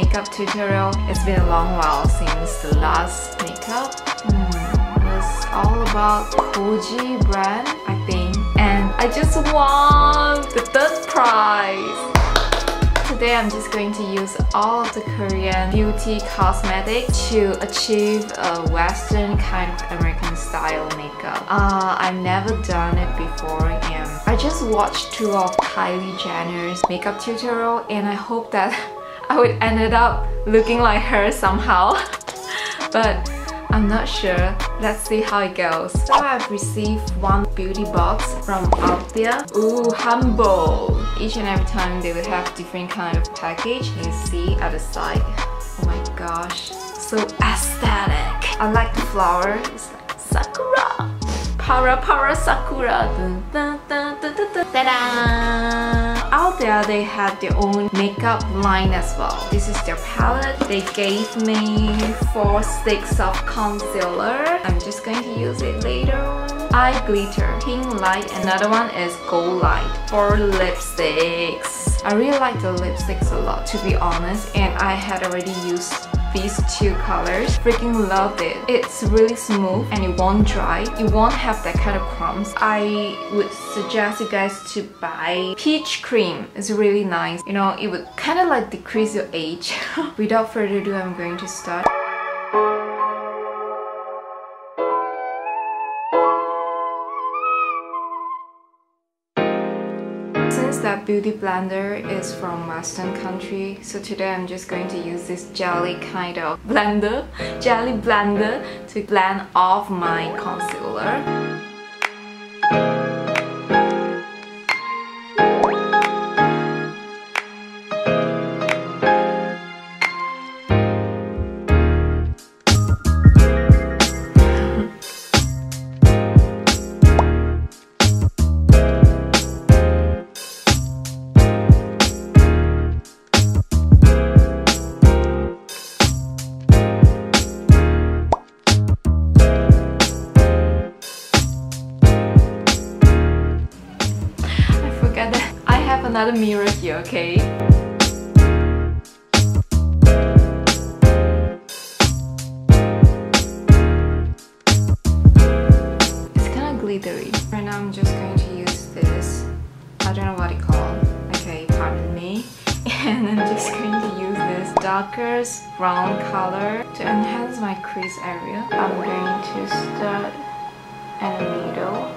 makeup tutorial. It's been a long while since the last makeup. It's all about Koji brand, I think. And I just won the 3rd prize! Today I'm just going to use all of the Korean beauty cosmetics to achieve a Western kind of American style makeup. I've never done it before and I just watched 2 of Kylie Jenner's makeup tutorial and I hope that I would end up looking like her somehow. But I'm not sure. Let's see how it goes. So I've received 1 beauty box from ALTHEA. Ooh, humble! Each and every time they would have different kind of package. You see at the side. Oh my gosh, so aesthetic. I like the flower. It's like sakura. Para sakura. Ta-da! ALTHEA, they have their own makeup line as well. This is their palette. They gave me 4 sticks of concealer. I'm just going to use it later on. Eye glitter, pink light, another one is gold light. For lipsticks, I really like the lipsticks a lot, to be honest, and I had already used these 2 colors. Freaking loved it. It's really smooth and it won't dry. It won't have that kind of crumbs. I would suggest you guys to buy peach cream. It's really nice. You know, it would kind of like decrease your age. Without further ado, I'm going to start. Since that beauty blender is from Western country, so today I'm just going to use this jelly kind of blender, jelly blender, to blend off my concealer. Another mirror here, okay? It's kind of glittery. Right now I'm just going to use this. I don't know what it's called. Okay, pardon me. And I'm just going to use this darker brown color to enhance my crease area. I'm going to start in the middle.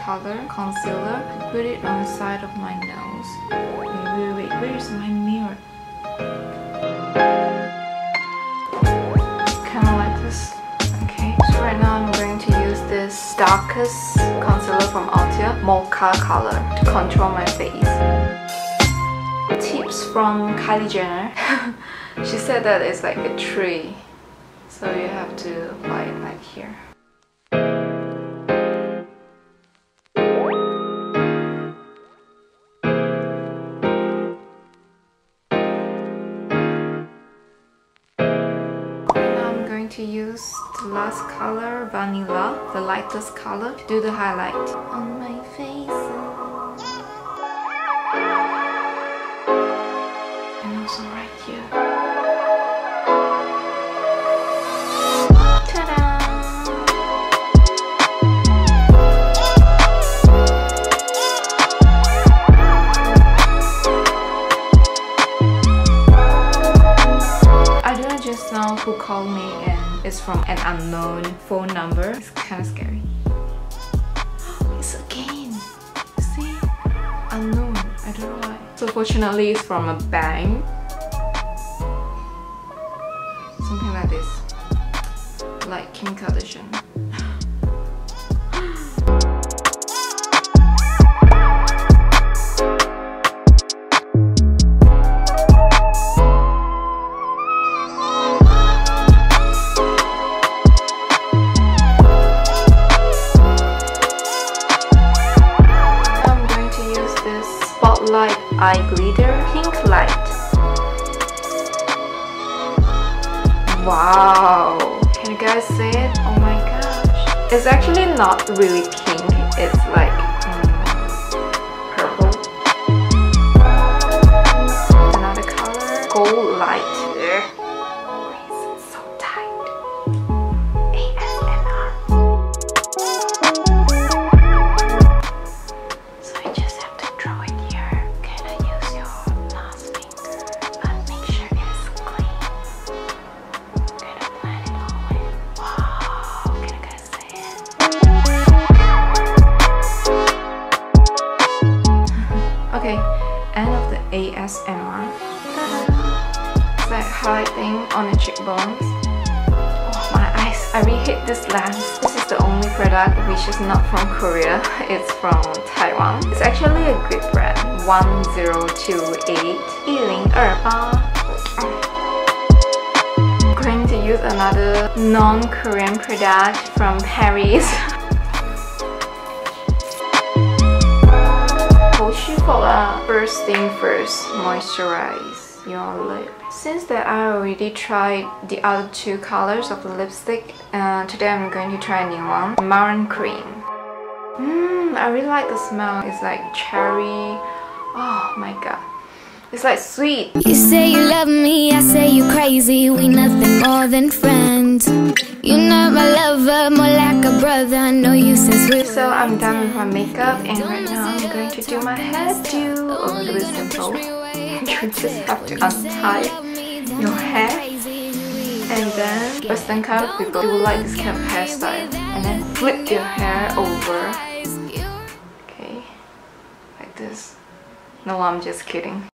Color concealer, put it on the side of my nose. Wait, where's my mirror? Kind of like this. Okay, so right now I'm going to use this darkest concealer from ALTHEA, mocha color, to control my face. Tips from Kylie Jenner. She said that it's like a tree, so you have to apply it like here. To use the last color, vanilla, the lightest color, to do the highlight on my face and also right here. Ta-da! unknown phone number. It's kind of scary. It's again. See? Unknown. I don't know why. So fortunately it's from a bank. Something like this. Like Kim Kardashian. Spotlight eye glitter pink light. Wow, can you guys see it? Oh my gosh, it's actually not really pink, it's like purple. Another color, gold light. Why is it so tight? ASMR. So I just have to draw it. Okay, end of the ASMR. It's like highlighting on the cheekbones. Oh, my eyes. I reheat this lens. This is the only product which is not from Korea. It's from Taiwan. It's actually a good brand. 1028 I'm going to use another non-Korean product from Paris. First thing first, moisturize your lip. Since that I already tried the other two colors of the lipstick, today I'm going to try a new one, Maroon Cream. I really like the smell. It's like cherry. Oh my god. It's like sweet. You say you love me, I say you crazy. We nothing more than friends. You're not my lover, more like a brother. I know you since we. So I'm done with my makeup, and right now I'm going to do my hairdo. Oh, really simple. You just have to untie your hair, and then Western kind of people do like this kind of hairstyle, and then flip your hair over. Okay, like this. No, I'm just kidding.